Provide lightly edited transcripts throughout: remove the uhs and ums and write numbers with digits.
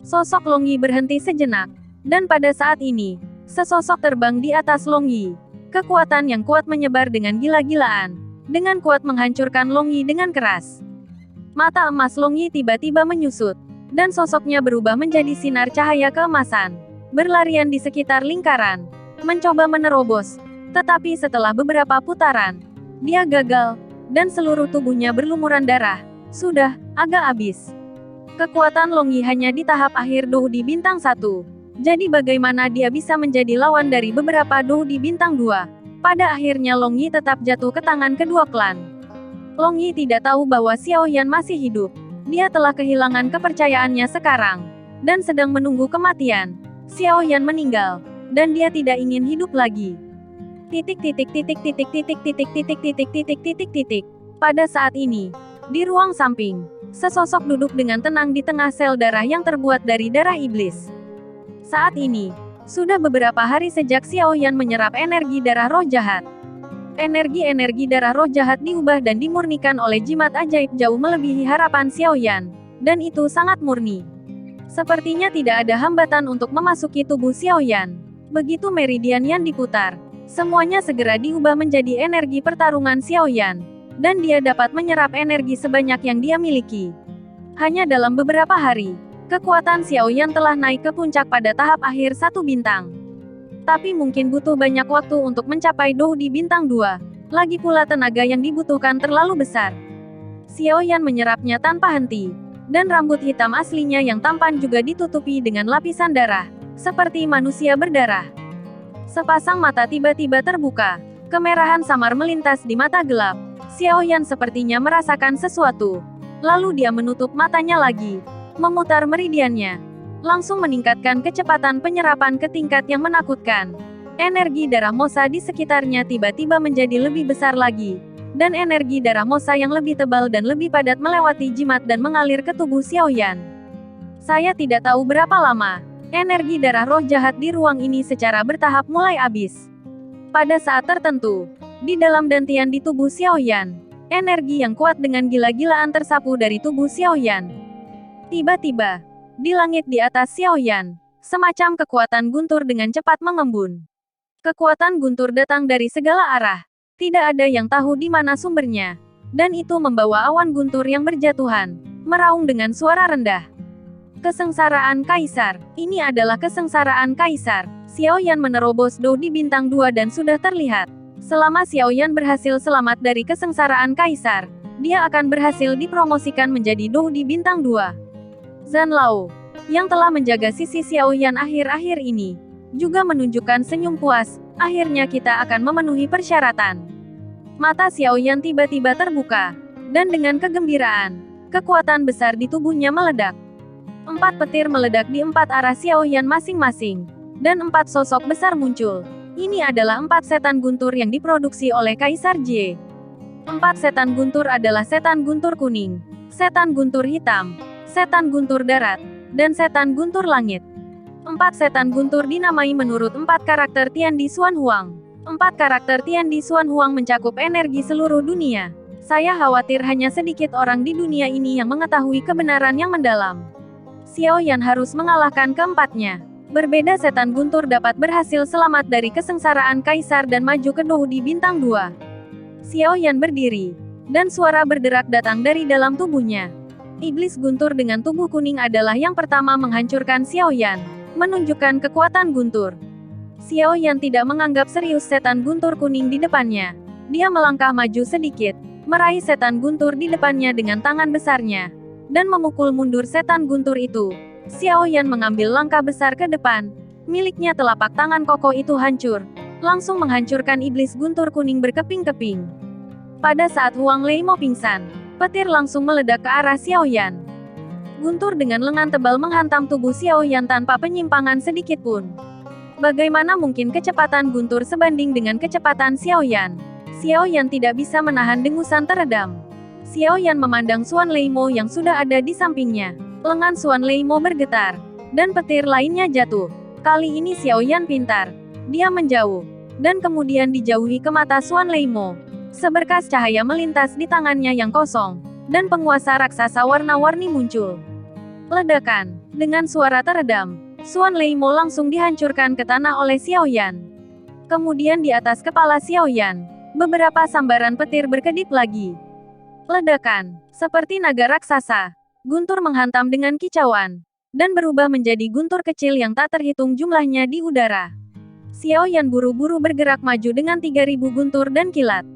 Sosok Long Yi berhenti sejenak. Dan pada saat ini, sesosok terbang di atas Long Yi. Kekuatan yang kuat menyebar dengan gila-gilaan. Dengan kuat menghancurkan Long Yi dengan keras. Mata emas Long Yi tiba-tiba menyusut. Dan sosoknya berubah menjadi sinar cahaya keemasan. Berlarian di sekitar lingkaran. Mencoba menerobos. Tetapi setelah beberapa putaran, dia gagal. Dan seluruh tubuhnya berlumuran darah. Sudah, agak habis. Kekuatan Long Yi hanya di tahap akhir Dou di bintang 1. Jadi bagaimana dia bisa menjadi lawan dari beberapa Dou di bintang 2? Pada akhirnya Long Yi tetap jatuh ke tangan kedua klan. Long Yi tidak tahu bahwa Xiao Yan masih hidup. Dia telah kehilangan kepercayaannya sekarang. Dan sedang menunggu kematian. Xiao Yan meninggal. Dan dia tidak ingin hidup lagi. Pada saat ini, di ruang samping, sesosok duduk dengan tenang di tengah sel darah yang terbuat dari darah iblis. Saat ini, sudah beberapa hari sejak Xiao Yan menyerap energi darah roh jahat. Energi-energi darah roh jahat diubah dan dimurnikan oleh jimat ajaib jauh melebihi harapan Xiao Yan. Dan itu sangat murni. Sepertinya tidak ada hambatan untuk memasuki tubuh Xiao Yan. Begitu meridian Yan diputar, semuanya segera diubah menjadi energi pertarungan Xiao Yan. Dan dia dapat menyerap energi sebanyak yang dia miliki. Hanya dalam beberapa hari, kekuatan Xiao Yan telah naik ke puncak pada tahap akhir 1 bintang. Tapi mungkin butuh banyak waktu untuk mencapai Dou di bintang 2. Lagi pula tenaga yang dibutuhkan terlalu besar. Xiao Yan menyerapnya tanpa henti. Dan rambut hitam aslinya yang tampan juga ditutupi dengan lapisan darah. Seperti manusia berdarah. Sepasang mata tiba-tiba terbuka. Kemerahan samar melintas di mata gelap. Xiao Yan sepertinya merasakan sesuatu. Lalu dia menutup matanya lagi. Memutar meridiannya. Langsung meningkatkan kecepatan penyerapan ke tingkat yang menakutkan. Energi darah Mosa di sekitarnya tiba-tiba menjadi lebih besar lagi. Dan energi darah Mosa yang lebih tebal dan lebih padat melewati jimat dan mengalir ke tubuh Xiao Yan. Saya tidak tahu berapa lama. Energi darah roh jahat di ruang ini secara bertahap mulai habis. Pada saat tertentu, di dalam dantian di tubuh Xiao Yan, energi yang kuat dengan gila-gilaan tersapu dari tubuh Xiao Yan. Tiba-tiba, di langit di atas Xiao Yan, semacam kekuatan guntur dengan cepat mengembun. Kekuatan guntur datang dari segala arah. Tidak ada yang tahu di mana sumbernya. Dan itu membawa awan guntur yang berjatuhan, meraung dengan suara rendah. Kesengsaraan Kaisar. Ini adalah kesengsaraan Kaisar. Xiao Yan menerobos Dou di bintang 2 dan sudah terlihat. Selama Xiao Yan berhasil selamat dari kesengsaraan Kaisar, dia akan berhasil dipromosikan menjadi Dou di bintang 2. Zhan Lao, yang telah menjaga sisi Xiao Yan akhir-akhir ini, juga menunjukkan senyum puas. Akhirnya kita akan memenuhi persyaratan. Mata Xiao Yan tiba-tiba terbuka. Dan dengan kegembiraan, kekuatan besar di tubuhnya meledak. 4 petir meledak di 4 arah Xiao Yan masing-masing. Dan 4 sosok besar muncul. Ini adalah 4 setan guntur yang diproduksi oleh Kaisar Jie. 4 setan guntur adalah setan guntur kuning, setan guntur hitam, setan guntur darat, dan setan guntur langit. 4 setan guntur dinamai menurut 4 karakter Tian Di Xuan Huang. 4 karakter Tian Di Xuan Huang mencakup energi seluruh dunia. Saya khawatir hanya sedikit orang di dunia ini yang mengetahui kebenaran yang mendalam. Xiao Yan harus mengalahkan keempatnya. Berbeda setan guntur dapat berhasil selamat dari kesengsaraan Kaisar dan maju ke Dou di bintang 2. Xiao Yan berdiri. Dan suara berderak datang dari dalam tubuhnya. Iblis guntur dengan tubuh kuning adalah yang pertama menghancurkan Xiao Yan. Menunjukkan kekuatan guntur. Xiao Yan tidak menganggap serius setan guntur kuning di depannya. Dia melangkah maju sedikit. Meraih setan guntur di depannya dengan tangan besarnya. Dan memukul mundur setan guntur itu. Xiao Yan mengambil langkah besar ke depan. Miliknya telapak tangan kokoh itu hancur. Langsung menghancurkan iblis guntur kuning berkeping-keping. Pada saat Huang Lei mau pingsan, petir langsung meledak ke arah Xiao Yan. Guntur dengan lengan tebal menghantam tubuh Xiao Yan tanpa penyimpangan sedikit pun. Bagaimana mungkin kecepatan guntur sebanding dengan kecepatan Xiao Yan? Xiao Yan tidak bisa menahan dengusan teredam. Xiao Yan memandang Xuan Leimo yang sudah ada di sampingnya. Lengan Xuan Leimo bergetar, dan petir lainnya jatuh. Kali ini Xiao Yan pintar. Dia menjauh, dan kemudian dijauhi ke mata Xuan Leimo. Seberkas cahaya melintas di tangannya yang kosong, dan penguasa raksasa warna-warni muncul. Ledakan. Dengan suara teredam, Xuan Leimo langsung dihancurkan ke tanah oleh Xiao Yan. Kemudian di atas kepala Xiao Yan, beberapa sambaran petir berkedip lagi. Ledakan, seperti naga raksasa, guntur menghantam dengan kicauan, dan berubah menjadi guntur kecil yang tak terhitung jumlahnya di udara. Xiao Yan buru-buru bergerak maju dengan 3.000 guntur dan kilat.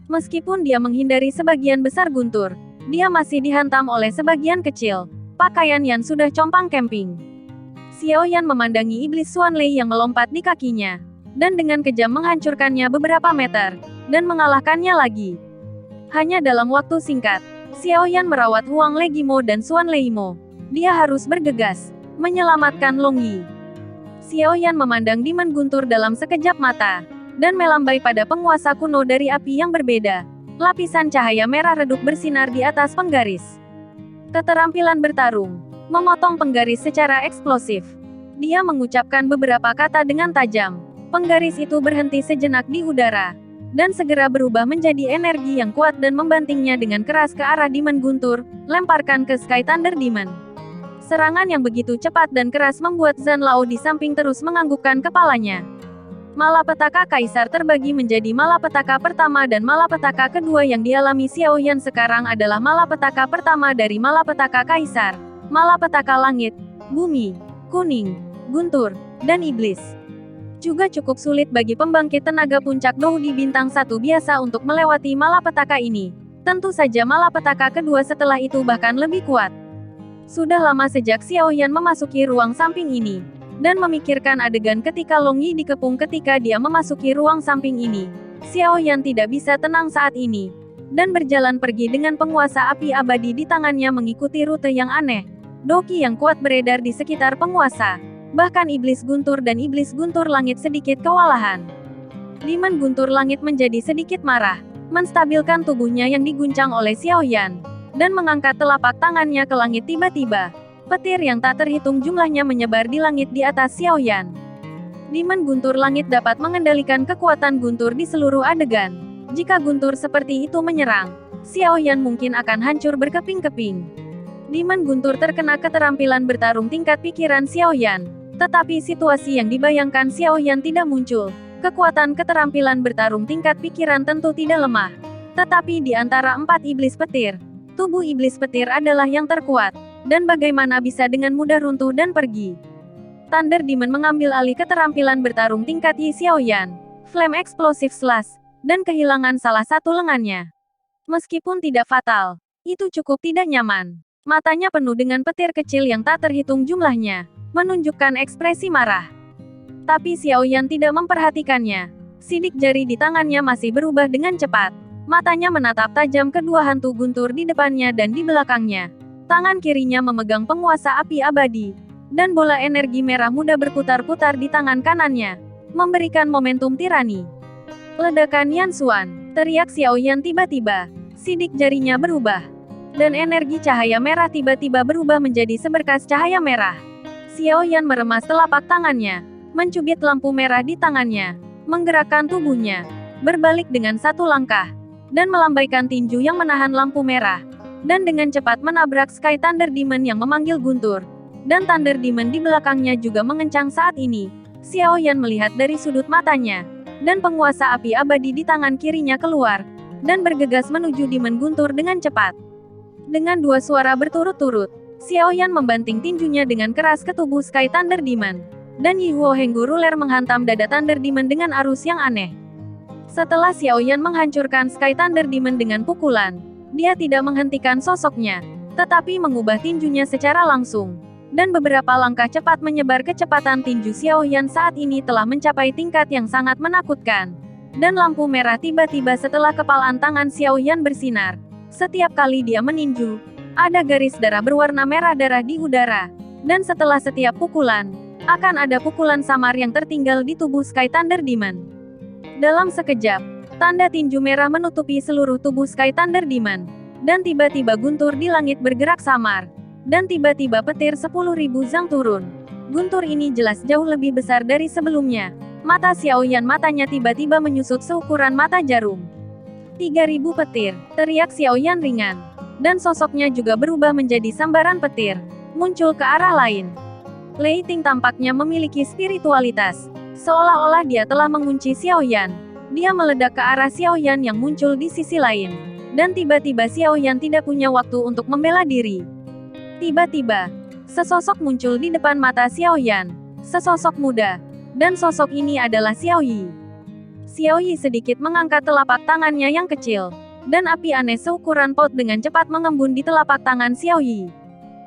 Meskipun dia menghindari sebagian besar guntur, dia masih dihantam oleh sebagian kecil. Pakaian Yan sudah compang camping. Xiao Yan memandangi iblis Xuan Lei yang melompat di kakinya, dan dengan kejam menghancurkannya beberapa meter, dan mengalahkannya lagi. Hanya dalam waktu singkat, Xiao Yan merawat Huang Legimo dan Xuan Leimo. Dia harus bergegas, menyelamatkan Long Yi. Xiao Yan memandang Demon Guntur dalam sekejap mata, dan melambai pada penguasa kuno dari api yang berbeda. Lapisan cahaya merah redup bersinar di atas penggaris. Keterampilan bertarung, memotong penggaris secara eksplosif. Dia mengucapkan beberapa kata dengan tajam. Penggaris itu berhenti sejenak di udara, dan segera berubah menjadi energi yang kuat dan membantingnya dengan keras ke arah Demon Guntur, lemparkan ke Sky Thunder Demon. Serangan yang begitu cepat dan keras membuat Zhan Lao di samping terus menganggukkan kepalanya. Malapetaka Kaisar terbagi menjadi malapetaka pertama dan malapetaka kedua yang dialami Xiao Yan sekarang adalah malapetaka pertama dari malapetaka Kaisar, malapetaka langit, bumi, kuning, guntur, dan iblis. Juga cukup sulit bagi pembangkit tenaga puncak Dou di bintang 1 biasa untuk melewati malapetaka ini. Tentu saja malapetaka kedua setelah itu bahkan lebih kuat. Sudah lama sejak Xiao Yan memasuki ruang samping ini, dan memikirkan adegan ketika Long Yi dikepung ketika dia memasuki ruang samping ini. Xiao Yan tidak bisa tenang saat ini, dan berjalan pergi dengan penguasa api abadi di tangannya mengikuti rute yang aneh. Doki yang kuat beredar di sekitar penguasa. Bahkan iblis guntur dan iblis guntur langit sedikit kewalahan. Demon Guntur Langit menjadi sedikit marah, menstabilkan tubuhnya yang diguncang oleh Xiao Yan, dan mengangkat telapak tangannya ke langit tiba-tiba. Petir yang tak terhitung jumlahnya menyebar di langit di atas Xiao Yan. Demon Guntur Langit dapat mengendalikan kekuatan guntur di seluruh adegan. Jika guntur seperti itu menyerang, Xiao Yan mungkin akan hancur berkeping-keping. Demon Guntur terkena keterampilan bertarung tingkat pikiran Xiao Yan, tetapi situasi yang dibayangkan Xiao Yan tidak muncul. Kekuatan keterampilan bertarung tingkat pikiran tentu tidak lemah. Tetapi di antara 4 iblis petir, tubuh iblis petir adalah yang terkuat. Dan bagaimana bisa dengan mudah runtuh dan pergi. Thunder Demon mengambil alih keterampilan bertarung tingkat Yi Xiao Yan, Flame Explosive Slash, dan kehilangan salah satu lengannya. Meskipun tidak fatal, itu cukup tidak nyaman. Matanya penuh dengan petir kecil yang tak terhitung jumlahnya, menunjukkan ekspresi marah. Tapi Xiao Yan tidak memperhatikannya. Sidik jari di tangannya masih berubah dengan cepat. Matanya menatap tajam kedua hantu guntur di depannya dan di belakangnya. Tangan kirinya memegang penguasa api abadi, dan bola energi merah muda berputar-putar di tangan kanannya, memberikan momentum tirani. Ledakan Yan Xuan, teriak Xiao Yan tiba-tiba. Sidik jarinya berubah, dan energi cahaya merah tiba-tiba berubah menjadi seberkas cahaya merah. Xiao Yan meremas telapak tangannya, mencubit lampu merah di tangannya, menggerakkan tubuhnya, berbalik dengan satu langkah, dan melambaikan tinju yang menahan lampu merah. Dan dengan cepat menabrak Sky Thunder Demon yang memanggil guntur. Dan Thunder Demon di belakangnya juga mengencang saat ini. Xiao Yan melihat dari sudut matanya. Dan penguasa api abadi di tangan kirinya keluar. Dan bergegas menuju Demon Guntur dengan cepat. Dengan dua suara berturut-turut, Xiao Yan membanting tinjunya dengan keras ke tubuh Sky Thunder Demon. Dan Yi Huo Henggu Ruler menghantam dada Thunder Demon dengan arus yang aneh. Setelah Xiao Yan menghancurkan Sky Thunder Demon dengan pukulan, dia tidak menghentikan sosoknya, tetapi mengubah tinjunya secara langsung. Dan beberapa langkah cepat menyebar kecepatan tinju Xiao Yan saat ini telah mencapai tingkat yang sangat menakutkan. Dan lampu merah tiba-tiba setelah kepalan tangan Xiao Yan bersinar. Setiap kali dia meninju, ada garis darah berwarna merah darah di udara. Dan setelah setiap pukulan, akan ada pukulan samar yang tertinggal di tubuh Sky Thunder Demon. Dalam sekejap, tanda tinju merah menutupi seluruh tubuh Sky Thunder Demon. Dan tiba-tiba guntur di langit bergerak samar. Dan tiba-tiba petir 10.000 zang turun. Guntur ini jelas jauh lebih besar dari sebelumnya. Mata Xiao Yan matanya tiba-tiba menyusut seukuran mata jarum. 3.000 petir, teriak Xiao Yan ringan. Dan sosoknya juga berubah menjadi sambaran petir. muncul ke arah lain. Lei Ting tampaknya memiliki spiritualitas. Seolah-olah dia telah mengunci Xiaoyan. Dia meledak ke arah Xiaoyan yang muncul di sisi lain. Dan tiba-tiba Xiaoyan tidak punya waktu untuk membela diri. Tiba-tiba, sesosok muncul di depan mata Xiaoyan. Sesosok muda. Dan sosok ini adalah Xiao Yi. Xiao Yi sedikit mengangkat telapak tangannya yang kecil. Dan api aneh seukuran pot dengan cepat mengembun di telapak tangan Xiao Yi.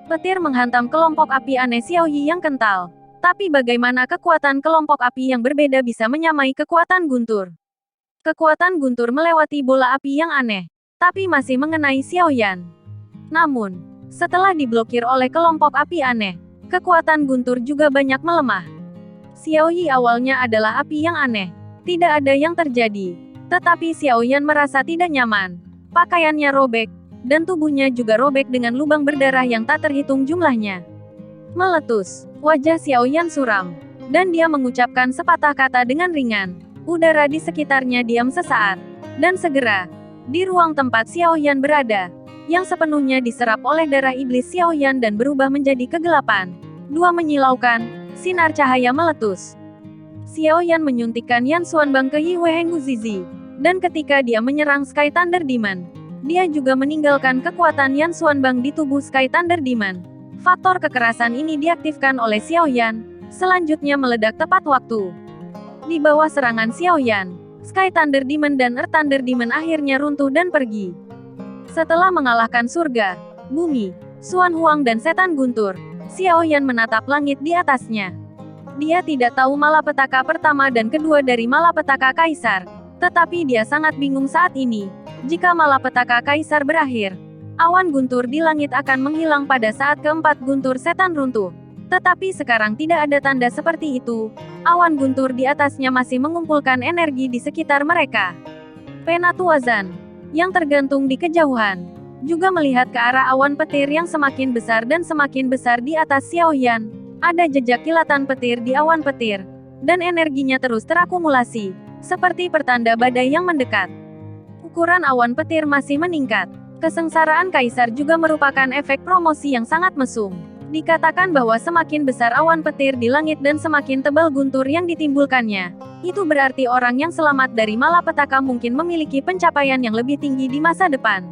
Petir menghantam kelompok api aneh Xiao Yi yang kental. Tapi bagaimana kekuatan kelompok api yang berbeda bisa menyamai kekuatan guntur? Kekuatan guntur melewati bola api yang aneh, tapi masih mengenai Xiaoyan. Namun, setelah diblokir oleh kelompok api aneh, kekuatan guntur juga banyak melemah. Xiao Yi awalnya adalah api yang aneh. Tidak ada yang terjadi. Tetapi Xiaoyan merasa tidak nyaman. Pakaiannya robek, dan tubuhnya juga robek dengan lubang berdarah yang tak terhitung jumlahnya. Meletus, wajah Xiaoyan suram, dan dia mengucapkan sepatah kata dengan ringan. Udara di sekitarnya diam sesaat, dan segera, di ruang tempat Xiaoyan berada, yang sepenuhnya diserap oleh darah iblis Xiaoyan dan berubah menjadi kegelapan. Dua menyilaukan, sinar cahaya meletus. Xiaoyan menyuntikkan Yan Xuanbang ke Yi Huiheng Guzizi, dan ketika dia menyerang Sky Thunder Demon, dia juga meninggalkan kekuatan Yan Xuanbang di tubuh Sky Thunder Demon. Faktor kekerasan ini diaktifkan oleh Xiaoyan, selanjutnya meledak tepat waktu. Di bawah serangan Xiaoyan, Sky Thunder Demon dan Earth Thunder Demon akhirnya runtuh dan pergi. Setelah mengalahkan surga, bumi, Xuan Huang dan setan guntur, Xiaoyan menatap langit di atasnya. Dia tidak tahu malapetaka pertama dan kedua dari malapetaka Kaisar, tetapi dia sangat bingung saat ini. Jika malapetaka Kaisar berakhir, awan guntur di langit akan menghilang pada saat keempat guntur setan runtuh. Tetapi sekarang tidak ada tanda seperti itu. Awan guntur di atasnya masih mengumpulkan energi di sekitar mereka. Penatuazan, yang tergantung di kejauhan, juga melihat ke arah awan petir yang semakin besar dan semakin besar di atas Xiaoyan. Ada jejak kilatan petir di awan petir, dan energinya terus terakumulasi, seperti pertanda badai yang mendekat. Ukuran awan petir masih meningkat. Kesengsaraan Kaisar juga merupakan efek promosi yang sangat mesum. Dikatakan bahwa semakin besar awan petir di langit dan semakin tebal guntur yang ditimbulkannya, itu berarti orang yang selamat dari malapetaka mungkin memiliki pencapaian yang lebih tinggi di masa depan.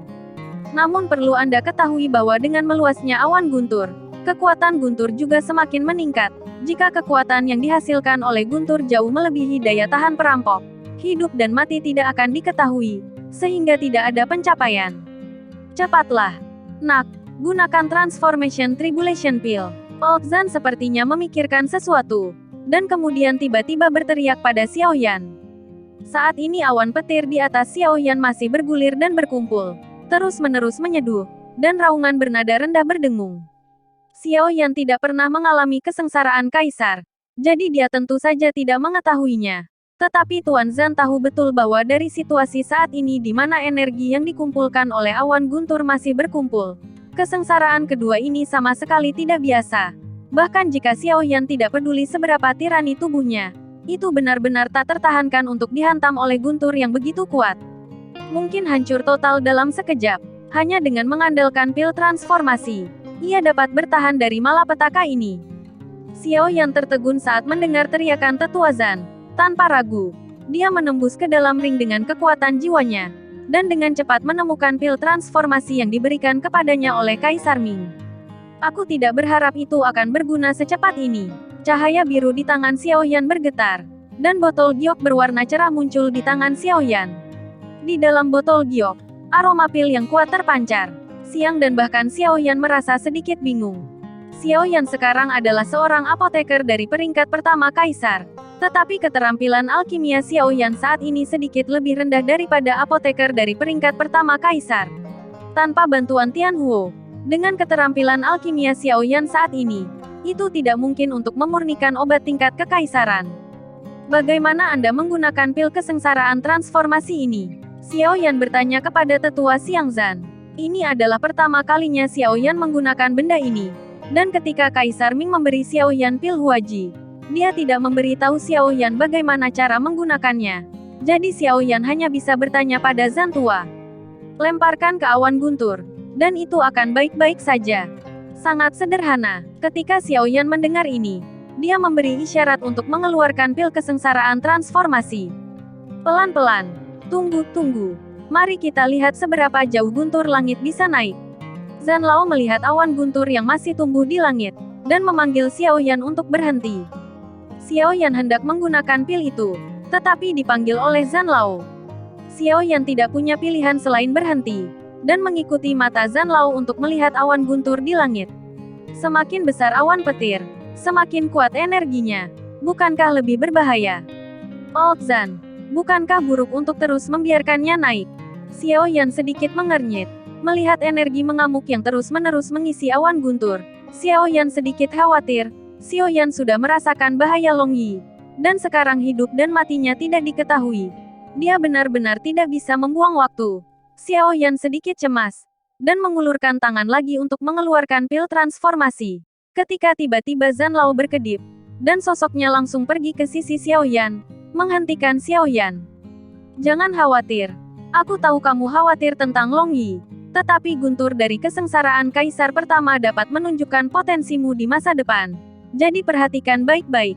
Namun perlu Anda ketahui bahwa dengan meluasnya awan guntur, kekuatan guntur juga semakin meningkat. Jika kekuatan yang dihasilkan oleh guntur jauh melebihi daya tahan perampok, hidup dan mati tidak akan diketahui, sehingga tidak ada pencapaian. Cepatlah, nak, gunakan Transformation Tribulation Pill. Old Zan sepertinya memikirkan sesuatu, dan kemudian tiba-tiba berteriak pada Xiaoyan. Saat ini awan petir di atas Xiaoyan masih bergulir dan berkumpul, terus-menerus menyeduh, dan raungan bernada rendah berdengung. Xiaoyan tidak pernah mengalami kesengsaraan Kaisar, jadi dia tentu saja tidak mengetahuinya. Tetapi Tuan Zan tahu betul bahwa dari situasi saat ini di mana energi yang dikumpulkan oleh awan guntur masih berkumpul, kesengsaraan kedua ini sama sekali tidak biasa. Bahkan jika Xiaoyan tidak peduli seberapa tirani tubuhnya, itu benar-benar tak tertahankan untuk dihantam oleh guntur yang begitu kuat. Mungkin hancur total dalam sekejap, hanya dengan mengandalkan pil transformasi, ia dapat bertahan dari malapetaka ini. Xiaoyan tertegun saat mendengar teriakan Tetua Zan. Tanpa ragu, dia menembus ke dalam ring dengan kekuatan jiwanya, dan dengan cepat menemukan pil transformasi yang diberikan kepadanya oleh Kaisar Ming. Aku tidak berharap itu akan berguna secepat ini. Cahaya biru di tangan Xiaoyan bergetar, dan botol giok berwarna cerah muncul di tangan Xiaoyan. Di dalam botol giok, aroma pil yang kuat terpancar. Siang dan bahkan Xiaoyan merasa sedikit bingung. Xiaoyan sekarang adalah seorang apoteker dari peringkat pertama Kaisar. Tetapi keterampilan alkimia Xiaoyan saat ini sedikit lebih rendah daripada apoteker dari peringkat pertama Kaisar. Tanpa bantuan Tian Huo, dengan keterampilan alkimia Xiaoyan saat ini, itu tidak mungkin untuk memurnikan obat tingkat kekaisaran. Bagaimana Anda menggunakan pil kesengsaraan transformasi ini? Xiaoyan bertanya kepada Tetua Xiangzan. Ini adalah pertama kalinya Xiaoyan menggunakan benda ini. Dan ketika Kaisar Ming memberi Xiaoyan pil Huaji, dia tidak memberi tahu Xiaoyan bagaimana cara menggunakannya. Jadi Xiaoyan hanya bisa bertanya pada Zan Tua. Lemparkan ke awan guntur, dan itu akan baik-baik saja. Sangat sederhana. Ketika Xiao Yan mendengar ini, dia memberi isyarat untuk mengeluarkan pil kesengsaraan transformasi. Pelan-pelan. Tunggu. Mari kita lihat seberapa jauh guntur langit bisa naik. Zanlao melihat awan guntur yang masih tumbuh di langit, dan memanggil Xiao Yan untuk berhenti. Xiao Yan hendak menggunakan pil itu, tetapi dipanggil oleh Zanlao. Xiao Yan tidak punya pilihan selain berhenti, dan mengikuti mata Zanlao untuk melihat awan guntur di langit. Semakin besar awan petir, semakin kuat energinya. Bukankah lebih berbahaya? Old Zan, bukankah buruk untuk terus membiarkannya naik? Xiao Yan sedikit mengernyit. Melihat energi mengamuk yang terus-menerus mengisi awan guntur, Xiao Yan sedikit khawatir. Xiao Yan sudah merasakan bahaya Long Yi, dan sekarang hidup dan matinya tidak diketahui. Dia benar-benar tidak bisa membuang waktu. Xiao Yan sedikit cemas, dan mengulurkan tangan lagi untuk mengeluarkan pil transformasi. Ketika tiba-tiba Zanlao berkedip, dan sosoknya langsung pergi ke sisi Xiao Yan, menghentikan Xiao Yan. Jangan khawatir. Aku tahu kamu khawatir tentang Long Yi. Tetapi guntur dari kesengsaraan Kaisar pertama dapat menunjukkan potensimu di masa depan. Jadi perhatikan baik-baik.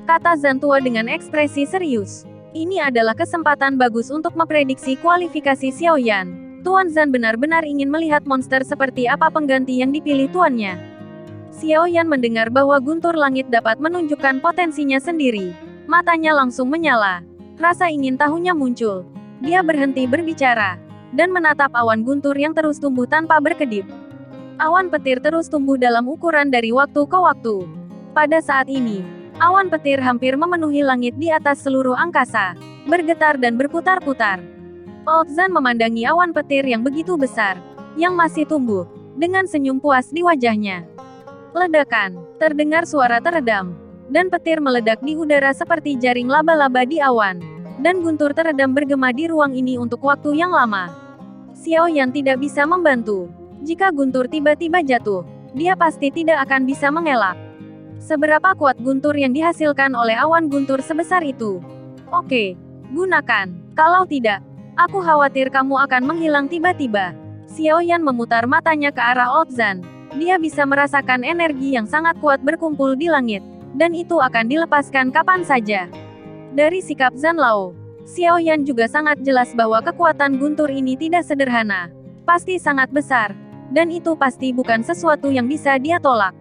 Kata Zan tua dengan ekspresi serius. Ini adalah kesempatan bagus untuk memprediksi kualifikasi Xiao Yan. Tuan Zan benar-benar ingin melihat monster seperti apa pengganti yang dipilih tuannya. Xiao Yan mendengar bahwa guntur langit dapat menunjukkan potensinya sendiri. Matanya langsung menyala. Rasa ingin tahunya muncul. Dia berhenti berbicara, dan menatap awan guntur yang terus tumbuh tanpa berkedip. Awan petir terus tumbuh dalam ukuran dari waktu ke waktu. Pada saat ini, awan petir hampir memenuhi langit di atas seluruh angkasa, bergetar dan berputar-putar. Old Zan memandangi awan petir yang begitu besar, yang masih tumbuh, dengan senyum puas di wajahnya. Ledakan, terdengar suara teredam, dan petir meledak di udara seperti jaring laba-laba di awan, dan guntur teredam bergema di ruang ini untuk waktu yang lama. Xiao Yan tidak bisa membantu. Jika guntur tiba-tiba jatuh, dia pasti tidak akan bisa mengelak. Seberapa kuat guntur yang dihasilkan oleh awan guntur sebesar itu? Oke, gunakan. Kalau tidak, aku khawatir kamu akan menghilang tiba-tiba. Xiao Yan memutar matanya ke arah Old Zan. Dia bisa merasakan energi yang sangat kuat berkumpul di langit, dan itu akan dilepaskan kapan saja. Dari sikap Zanlao, Xiao Yan juga sangat jelas bahwa kekuatan guntur ini tidak sederhana. Pasti sangat besar. Dan itu pasti bukan sesuatu yang bisa dia tolak.